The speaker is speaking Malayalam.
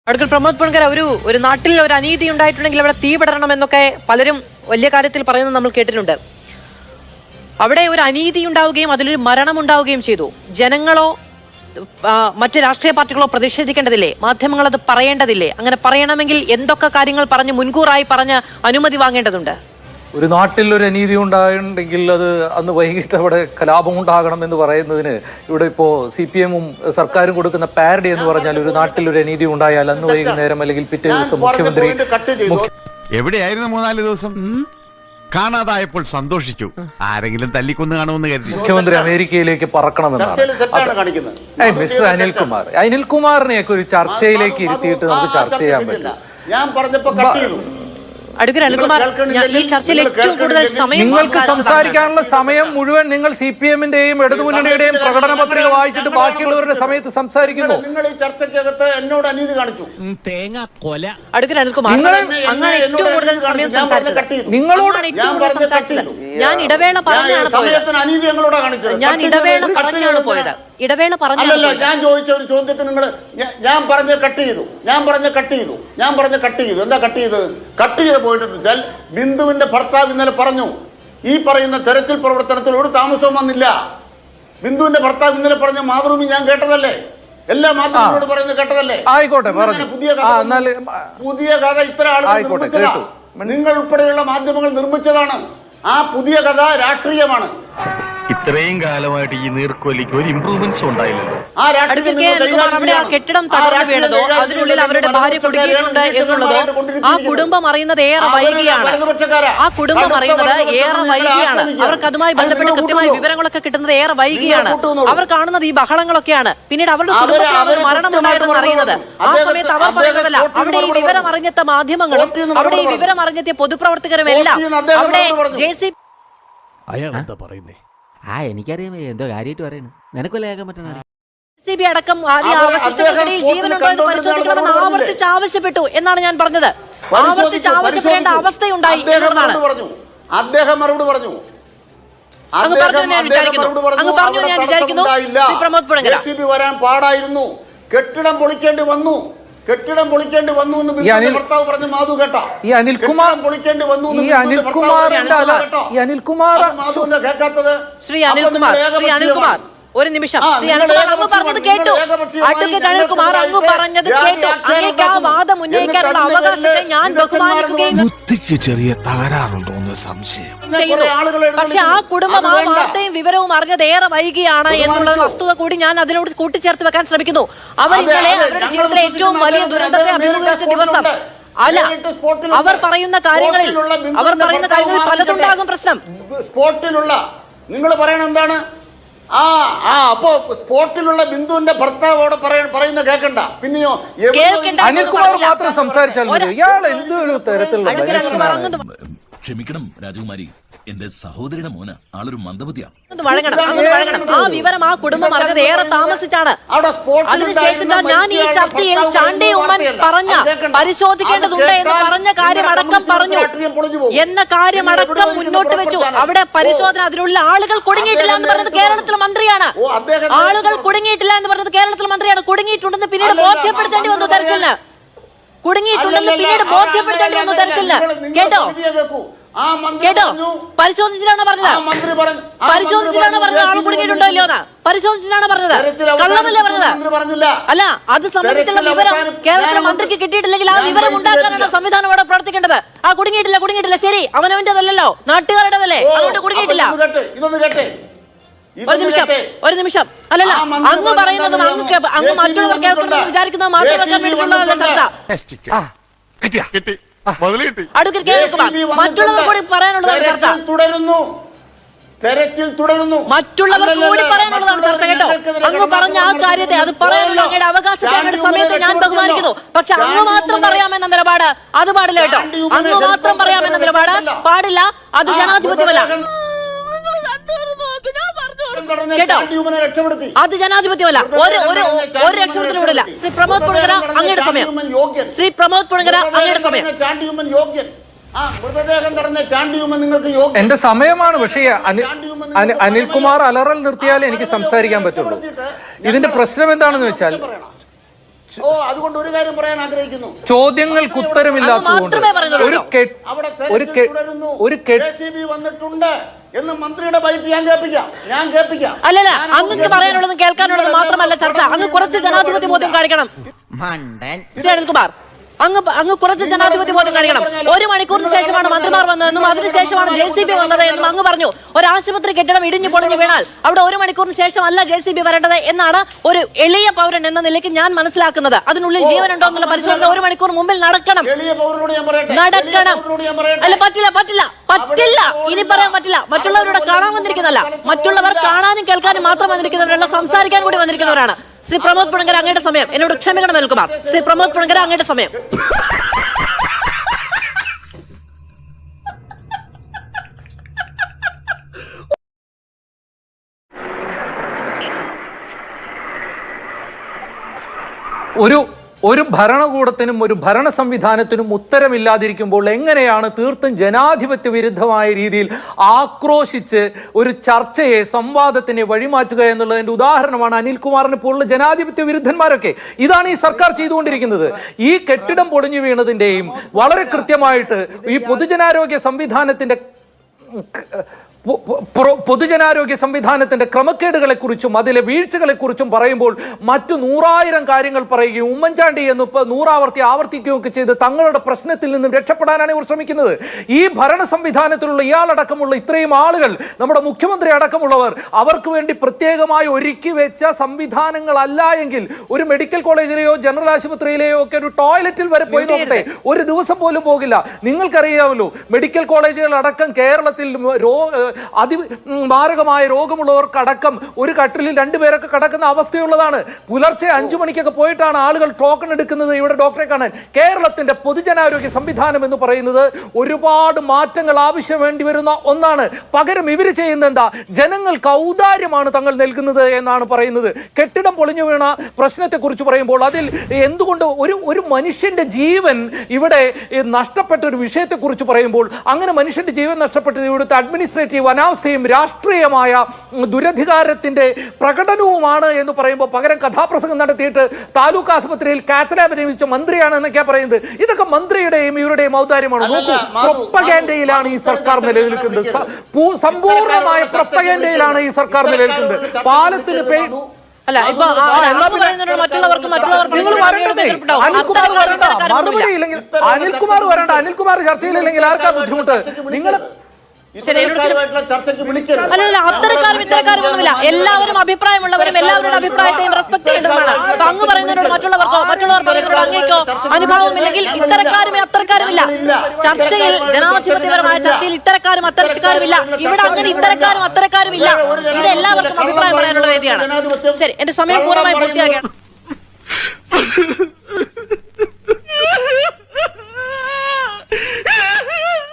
അടുക്കൽ പ്രമോദ് പുൻകര ഒരു നാട്ടിൽ ഒരു അനീതി ഉണ്ടായിട്ടുണ്ടെങ്കിൽ അവിടെ തീ പടരണമെന്നൊക്കെ പലരും വലിയ കാര്യത്തിൽ പറയുന്നത് നമ്മൾ കേട്ടിട്ടുണ്ട്. അവിടെ ഒരു അനീതി ഉണ്ടാവുകയും അതിലൊരു മരണം ഉണ്ടാവുകയും ചെയ്തു. ജനങ്ങളോ മറ്റ് രാഷ്ട്രീയ പാർട്ടികളോ പ്രതിഷേധിക്കേണ്ടതില്ലേ? മാധ്യമങ്ങൾ അത് പറയേണ്ടതില്ലേ? അങ്ങനെ പറയണമെങ്കിൽ എന്തൊക്കെ കാര്യങ്ങൾ പറഞ്ഞ് മുൻകൂറായി പറഞ്ഞ് അനുമതി വാങ്ങേണ്ടതുണ്ട്? ഒരു നാട്ടിൽ ഒരു അനീതി ഉണ്ടായിട്ടുണ്ടെങ്കിൽ അത് അന്ന് വൈകിട്ട് അവിടെ കലാപം ഉണ്ടാകണം എന്ന് പറയുന്നതിന് ഇവിടെ ഇപ്പോൾ CPM-ഉം സർക്കാരും കൊടുക്കുന്ന പാരഡി എന്ന് പറഞ്ഞാൽ ഒരു നാട്ടിൽ ഒരു അനീതി ഉണ്ടായാൽ അന്ന് വൈകുന്നേരം അല്ലെങ്കിൽ പിറ്റേ ദിവസം മുഖ്യമന്ത്രി എവിടെയായിരുന്നു 4 ദിവസം കാണാതായപ്പോൾ സന്തോഷിച്ചു. ആരെങ്കിലും തല്ലിക്കൊന്ന് കാണുമെന്ന് കരുതി മുഖ്യമന്ത്രി അമേരിക്കയിലേക്ക് പറക്കണമെന്നാണ് മിസ്റ്റർ അനിൽകുമാറിനെയൊക്കെ ഒരു ചർച്ചയിലേക്ക് ഇരുത്തിയിട്ട് നമുക്ക് ചർച്ച ചെയ്യാൻ പറ്റും. ഞാൻ പറഞ്ഞപ്പോ നിങ്ങൾക്ക് സംസാരിക്കാനുള്ള സമയം മുഴുവൻ നിങ്ങൾ CPM-ന്റെയും ഇടതുമുന്നണിയുടെയും പ്രകടന പത്രിക വായിച്ചിട്ട് ബാക്കിയുള്ളവരുടെ സമയത്ത് സംസാരിക്കുന്നു. നിങ്ങൾ ഈ ചർച്ചയ്ക്കകത്ത് എന്നോട് അനീതി കാണിച്ചു. ഞാൻ ഇടവേള പറഞ്ഞാണ് പോയത്. ഞാൻ ചോദിച്ച ഒരു ചോദ്യത്തിന് നിങ്ങൾ ഞാൻ പറഞ്ഞ കട്ട് ചെയ്തു. എന്താ കട്ട് ചെയ്ത് പോയിട്ടെന്ന് വെച്ചാൽ ബിന്ദുവിന്റെ ഭർത്താവ് ഇന്നലെ പറഞ്ഞു ഈ പറയുന്ന തെരച്ചിൽ പ്രവർത്തനത്തിൽ ഒരു താമസവും വന്നില്ല. ബിന്ദുവിന്റെ ഭർത്താവ് ഇന്നലെ പറഞ്ഞ മാതൃഭൂമി ഞാൻ കേട്ടതല്ലേ, എല്ലാ മാധ്യമങ്ങളോട് പറയുന്നത് കേട്ടതല്ലേ? പുതിയ കഥ ഇത്ര ആളുകൾ നിർമ്മിച്ചതാ, നിങ്ങൾ ഉൾപ്പെടെയുള്ള മാധ്യമങ്ങൾ നിർമ്മിച്ചതാണ്. ആ പുതിയ കഥ രാഷ്ട്രീയമാണ്. ഇത്രയും കാലമായിട്ട് ഈ നീർക്കോലിക്ക് ഒരു ഇംപ്രൂവ്മെന്റ്സ് ഉണ്ടായില്ലല്ലോ. കെട്ടിടം തകർന്നു വീണതോ അതിനുള്ളിൽ അവരുടെ ഭാര്യ കുടുങ്ങിയിട്ടുണ്ട് എന്നുള്ളതോ ആ കുടുംബം അറിയുന്നത് ഏറെ വൈകിയാണ്. അവർക്ക് അതുമായി ബന്ധപ്പെട്ട് കൃത്യമായ വിവരങ്ങളൊക്കെ കിട്ടുന്നത് ഏറെ വൈകിയാണ്. അവർ കാണുന്നത് ഈ ബഹളങ്ങളൊക്കെയാണ്. പിന്നീട് അവരുടെ കുടുംബത്തിൽ മരണമുണ്ടായതെന്ന് അറിയുന്നത് ആ സമയത്ത് അവർ പറയുന്നതല്ല. അവിടെ ഈ വിവരം അറിഞ്ഞെത്തിയ മാധ്യമങ്ങളും അവിടെ ഈ വിവരം അറിഞ്ഞെത്തിയ പൊതുപ്രവർത്തകരും എല്ലാം അവിടെ JCB പറയുന്നേ എനിക്കറിയാം എന്തോ കാര്യമായിട്ട് പറയുന്നു. നിനക്കല്ലേ കേൾക്കാൻ പറ്റണ അടക്കം ജീവനുണ്ടോ എന്ന് പരിശോധിക്കണമെന്ന് ആവർത്തിച്ച് ആവശ്യപ്പെട്ടു എന്നാണ് ഞാൻ പറഞ്ഞത്. ആവർത്തിച്ച് ആവശ്യപ്പെടേണ്ട അവസ്ഥയുണ്ടായി എന്നതാണ്. അദ്ദേഹം മറുപടി പറഞ്ഞു. വരാൻ പാടായിരുന്നു, കെട്ടിടം പൊളിക്കേണ്ടി വന്നു എന്ന് ഭർത്താവ് പറഞ്ഞു. മാധു കേട്ടോ? ഈ അനിൽകുമാർ പൊളിക്കേണ്ടി വന്നു കേൾക്കാത്തത്? ശ്രീ അനിൽകുമാർ ഒരു നിമിഷം. അങ്ങ് പറഞ്ഞത് കേട്ടു. അഡ്വക്കേറ്റ് അനിൽകുമാർ അങ്ങ് പറഞ്ഞത് കേട്ടു. അങ്ങേക്ക് ആ വാദം ഉന്നയിക്കാനുള്ള അവകാശത്തെ ഞാൻ ബഹുമാനിക്കുകയും ചെറിയ തകരാറുണ്ടോ എന്ന് സംശയം ചെയ്യുന്നു. പക്ഷെ ആ കുടുംബം ആ വാർത്തയും വിവരവും അറിഞ്ഞത് ഏറെ വൈകിയാണ് എന്നുള്ള വസ്തുത കൂടി ഞാൻ അതിനോട് കൂട്ടിച്ചേർത്ത് വെക്കാൻ ശ്രമിക്കുന്നു. അവർ ഇന്നലെ അവരുടെ ജീവിതത്തിലെ ഏറ്റവും വലിയ ദുരന്തത്തെ അഭിമുഖീകരിച്ച ദിവസം അല്ല, അവർ പറയുന്ന കാര്യങ്ങളിൽ പലതുണ്ടാകും പ്രശ്നം. സ്പോട്ടിലുള്ള നിങ്ങൾ പറയണ എന്താണ്? അപ്പോ സ്പോട്ടിലുള്ള ബിന്ദുവിന്റെ ഭർത്താവോട് പറയുന്ന കേൾക്കണ്ട. പിന്നെയോ അനിൽകുമാർ മാത്രം സംസാരിച്ചാൽ ഇയാൾ എന്തൊരു തരത്തിലുള്ള ക്ഷമിക്കണം രാജകുമാരി, എന്റെ സഹോദരിയുടെ മോന ആളൊരു മന്ദബുദ്ധിയാണ്. ആ വിവരം ആ കുടുംബം അറിഞ്ഞത് ഏറെ താമസിച്ചാണ്. അതിനുശേഷം ഞാൻ ഈ ചർച്ചയിൽ ചാണ്ടി ഉമ്മൻ പറഞ്ഞ പരിശോധിക്കേണ്ടതുണ്ട് എന്ന് പറഞ്ഞ കാര്യമടക്കം പറഞ്ഞു എന്ന കാര്യമടക്കം മുന്നോട്ട് വെച്ചു. അവിടെ പരിശോധന അതിനുള്ള ആളുകൾ കുടുങ്ങിയിട്ടില്ല എന്ന് പറഞ്ഞത് കേരളത്തിലെ മന്ത്രിയാണ്. കുടുങ്ങിയിട്ടുണ്ടെന്ന് പിന്നീട് ബോധ്യപ്പെടുത്തേണ്ടി വന്നു തെരച്ചിലിന്. കേട്ടോ പരിശോധിച്ചിട്ടാണ് പറഞ്ഞത്. ആൾ കുടുങ്ങിയിട്ടുണ്ടോ ഇല്ലയോ പരിശോധിച്ചിട്ടാണ് പറഞ്ഞത്. കള്ളമല്ലേ പറഞ്ഞത്? അല്ല, അത് സംബന്ധിച്ചുള്ള വിവരം കേരളത്തിലെ മന്ത്രിക്ക് കിട്ടിയിട്ടില്ലെങ്കിൽ ആ വിവരം ഉണ്ടാക്കാനാണ് സംവിധാനം അവിടെ പ്രവർത്തിക്കേണ്ടത്. കുടുങ്ങിയിട്ടില്ല ശരി, അവനവന്റേതല്ലല്ലോ, നാട്ടുകാരുടേതല്ലേ, അതുകൊണ്ട് കുടുങ്ങിയിട്ടില്ല. ഒരു നിമിഷം അല്ലല്ല, അങ്ങ് പറയുന്നതും അങ്ങ് മറ്റുള്ളവർ കേൾക്കണമെന്ന് വിചാരിക്കുന്നത് മാത്രം വെക്കാൻ വേണ്ടിയിട്ടുള്ളതല്ല ചർച്ച. മറ്റുള്ളവർ കൂടി പറയാനുള്ളതാണ് ചർച്ച. മറ്റുള്ളവർ കൂടി പറയാനുള്ളതാണ് ചർച്ച. കേട്ടോ, അങ്ങ് പറഞ്ഞ ആ കാര്യത്തെ അത് പറയാനുള്ള അങ്ങയുടെ അവകാശത്തെ അങ്ങയുടെ സമയത്ത് ഞാൻ ബഹുമാനിക്കുന്നു. പക്ഷെ അങ്ങ് മാത്രം പറയാമെന്ന നിലപാട് അത് പാടില്ല. കേട്ടോ, അങ്ങ് മാത്രം പറയാമെന്ന നിലപാട് പാടില്ല. അത് ജനാധിപത്യമല്ല. കേട്ടോ, അത് ജനാധിപത്യമല്ല. ഒരു രക്ഷപ്പെടുത്തിലൂടെ. ശ്രീ പ്രമോദ് പുൻകര അങ്ങയുടെ സമയം. എന്റെ സമയമാണ്. പക്ഷേ അനിൽകുമാർ അലറൽ നിർത്തിയാലേ എനിക്ക് സംസാരിക്കാൻ പറ്റുള്ളൂ. ഇതിന്റെ പ്രശ്നം എന്താണെന്ന് വെച്ചാൽ ഓ അതുകൊണ്ട് ഒരു കാര്യം പറയാൻ ആഗ്രഹിക്കുന്നു. ചോദ്യങ്ങൾക്ക് ഉത്തരമില്ലാത്തതുകൊണ്ട് വന്നിട്ടുണ്ട് എന്ന് മന്ത്രിയുടെ ബൈറ്റ് ഞാൻ കേൾപ്പിക്കാം. അല്ലല്ല, അങ്ങക്ക് പറയാനുള്ളതും കേൾക്കാനുള്ളതും മാത്രമല്ല ചർച്ച. അങ്ങ് കുറച്ച് ജനാധിപത്യ ബോധ്യം കാണിക്കണം ശ്രീ അനിൽകുമാർ. അങ്ങ് കുറച്ച് ജനാധിപത്യ ബോധം കാണിക്കണം. 1 മണിക്കൂറിന് ശേഷമാണ് മന്ത്രിമാർ വന്നതെന്നും അതിനുശേഷമാണ് JCB വന്നത് എന്നും അങ്ങ് പറഞ്ഞു. ഒരു ആശുപത്രി കെട്ടിടം ഇടിഞ്ഞു പൊളിഞ്ഞു വീണാൽ അവിടെ 1 മണിക്കൂറിന് ശേഷമല്ല JCB വരേണ്ടത് എന്നാണ് ഒരു എളിയ പൗരൻ എന്ന നിലയ്ക്ക് ഞാൻ മനസ്സിലാക്കുന്നത്. അതിനുള്ളിൽ ജീവനുണ്ടോ എന്നുള്ള പരിശോധന 1 മണിക്കൂർ മുമ്പിൽ നടക്കണം. അല്ല, പറ്റില്ല. ഇനി പറയാൻ പറ്റില്ല. മറ്റുള്ളവരുടെ കാണാൻ വന്നിരിക്കുന്നതല്ല, മറ്റുള്ളവർ കാണാനും കേൾക്കാനും മാത്രം വന്നിരിക്കുന്നവരല്ല, സംസാരിക്കാൻ കൂടി വന്നിരിക്കുന്നവരാണ്. ശ്രീ പ്രമോദ് പുഴങ്കര, അങ്ങയുടെ സമയം. എന്നോട് ക്ഷമിക്കണം അനിൽകുമാർ. ശ്രീ പ്രമോദ് പുഴങ്കര, അങ്ങയുടെ സമയം. ഒരു ഭരണകൂടത്തിനും ഒരു ഭരണ സംവിധാനത്തിനും ഉത്തരമില്ലാതിരിക്കുമ്പോൾ എങ്ങനെയാണ് തീർത്തും ജനാധിപത്യ വിരുദ്ധമായ രീതിയിൽ ആക്രോശിച്ച് ഒരു ചർച്ചയെ, സംവാദത്തിനെ വഴിമാറ്റുക എന്നുള്ളതിന്റെ ഉദാഹരണമാണ് അനിൽകുമാറിനെ പോലുള്ള ജനാധിപത്യ വിരുദ്ധന്മാരൊക്കെ. ഇതാണ് ഈ സർക്കാർ ചെയ്തുകൊണ്ടിരിക്കുന്നത്. ഈ കെട്ടിടം പൊളിഞ്ഞു വീണതിന്റെയും വളരെ കൃത്യമായിട്ട് ഈ പൊതുജനാരോഗ്യ സംവിധാനത്തിന്റെ ക്രമക്കേടുകളെ കുറിച്ചും അതിലെ വീഴ്ചകളെ കുറിച്ചും പറയുമ്പോൾ മറ്റു 100,000 കാര്യങ്ങൾ പറയുകയും ഉമ്മൻചാണ്ടി എന്ന് 100 ആവർത്തിക്കുകയൊക്കെ ചെയ്ത് തങ്ങളുടെ പ്രശ്നത്തിൽ നിന്നും രക്ഷപ്പെടാനാണ് ഇവർ ശ്രമിക്കുന്നത്. ഈ ഭരണ സംവിധാനത്തിലുള്ള ഇയാളടക്കമുള്ള ഇത്രയും ആളുകൾ, നമ്മുടെ മുഖ്യമന്ത്രി അടക്കമുള്ളവർ, അവർക്ക് വേണ്ടി പ്രത്യേകമായി ഒരുക്കി വെച്ച സംവിധാനങ്ങളല്ല എങ്കിൽ ഒരു മെഡിക്കൽ കോളേജിലെയോ ജനറൽ ആശുപത്രിയിലെയോ ഒക്കെ ഒരു ടോയ്ലറ്റിൽ വരെ പോയി നോക്കട്ടെ, ഒരു ദിവസം പോലും പോകില്ല. നിങ്ങൾക്കറിയാമല്ലോ, മെഡിക്കൽ കോളേജുകൾ അടക്കം കേരളത്തിൽ അതിമാരകമായ രോഗമുള്ളവർക്കടക്കം ഒരു കട്ടിലിൽ 2 പേരൊക്കെ കിടക്കുന്ന അവസ്ഥയുള്ളതാണ്. പുലർച്ചെ 5 മണിക്കൊക്കെ പോയിട്ടാണ് ആളുകൾ ടോക്കൺ എടുക്കുന്നത് ഇവിടെ ഡോക്ടറെ കാണാൻ. കേരളത്തിന്റെ പൊതുജനാരോഗ്യ സംവിധാനം എന്ന് പറയുന്നത് ഒരുപാട് മാറ്റങ്ങൾ ആവശ്യം വേണ്ടി വരുന്ന ഒന്നാണ്. പകരം ഇവർ ചെയ്യുന്നത് എന്താ? ജനങ്ങൾക്ക് ഔദാര്യമാണ് തങ്ങൾ നൽകുന്നത് എന്നാണ് പറയുന്നത്. കെട്ടിടം പൊളിഞ്ഞു വീണ പ്രശ്നത്തെ കുറിച്ച് പറയുമ്പോൾ അതിൽ എന്തുകൊണ്ട് ഒരു മനുഷ്യന്റെ ജീവൻ ഇവിടെ നഷ്ടപ്പെട്ട ഒരു വിഷയത്തെ കുറിച്ച് പറയുമ്പോൾ, അങ്ങനെ മനുഷ്യന്റെ ജീവൻ നഷ്ടപ്പെട്ടത് ഇവിടുത്തെ അഡ്മിനിസ്ട്രേറ്റീവ് അനാവസ്ഥയും രാഷ്ട്രീയമായ ദുരധികാരത്തിന്റെ പ്രകടനവുമാണ് എന്ന് പറയുമ്പോൾ പകരം കഥാപ്രസംഗം നടത്തിയിട്ട് താലൂക്ക് ആശുപത്രിയിൽ കാത്തലാബ് നിയമിച്ച മന്ത്രിയാണ് എന്നൊക്കെയാ പറയുന്നത്. ഇതൊക്കെ മന്ത്രിയുടെയും ഇവരുടെയും ഔദാര്യമാണ്. നോക്കൂ, പ്രൊപ്പഗാൻഡയിലാണ് ഈ സർക്കാർ നിലനിൽക്കുന്നത്. സമ്പൂർണ്ണമായ പ്രൊപ്പഗാൻഡയിൽ ഈ സർക്കാർ നിലനിൽക്കുന്നത്. പാലത്തിന് അല്ല, ഇപ്പൊ അനിൽകുമാർ വരണ്ട. അനിൽകുമാർ ചർച്ചയിലില്ലെങ്കിൽ ആർക്കാ ബുദ്ധിമുട്ട്? നിങ്ങൾ അല്ലല്ല, അത്തരക്കാരും ഇത്തരക്കാരുമൊന്നുമില്ല. എല്ലാവരും അഭിപ്രായമുള്ളവരും എല്ലാവരുടെ അഭിപ്രായത്തെയും റെസ്പെക്ട് ചെയ്യേണ്ടതാണ്. അപ്പൊ അങ്ങ് പറയുന്നതിനോട് മറ്റുള്ളവർ പറയുന്നതിനോട് അങ്ങേക്കോ അനുഭവമില്ലെങ്കിൽ ഇത്തരക്കാരും അത്തരക്കാരുമില്ല. ചർച്ചയിൽ, ജനാധിപത്യപരമായ ചർച്ചയിൽ ഇത്തരക്കാരും അത്തരക്കാരുമില്ല. ഇവിടെ അങ്ങനെ ഇത്തരക്കാരും അത്തരക്കാരും ഇല്ല. ഇത് എല്ലാവർക്കും അഭിപ്രായം പറയാനുള്ള വേദിയാണ്. ശരി, എന്റെ സമയം പൂർണ്ണമായി പൂർത്തിയാക്കുകയാണ്.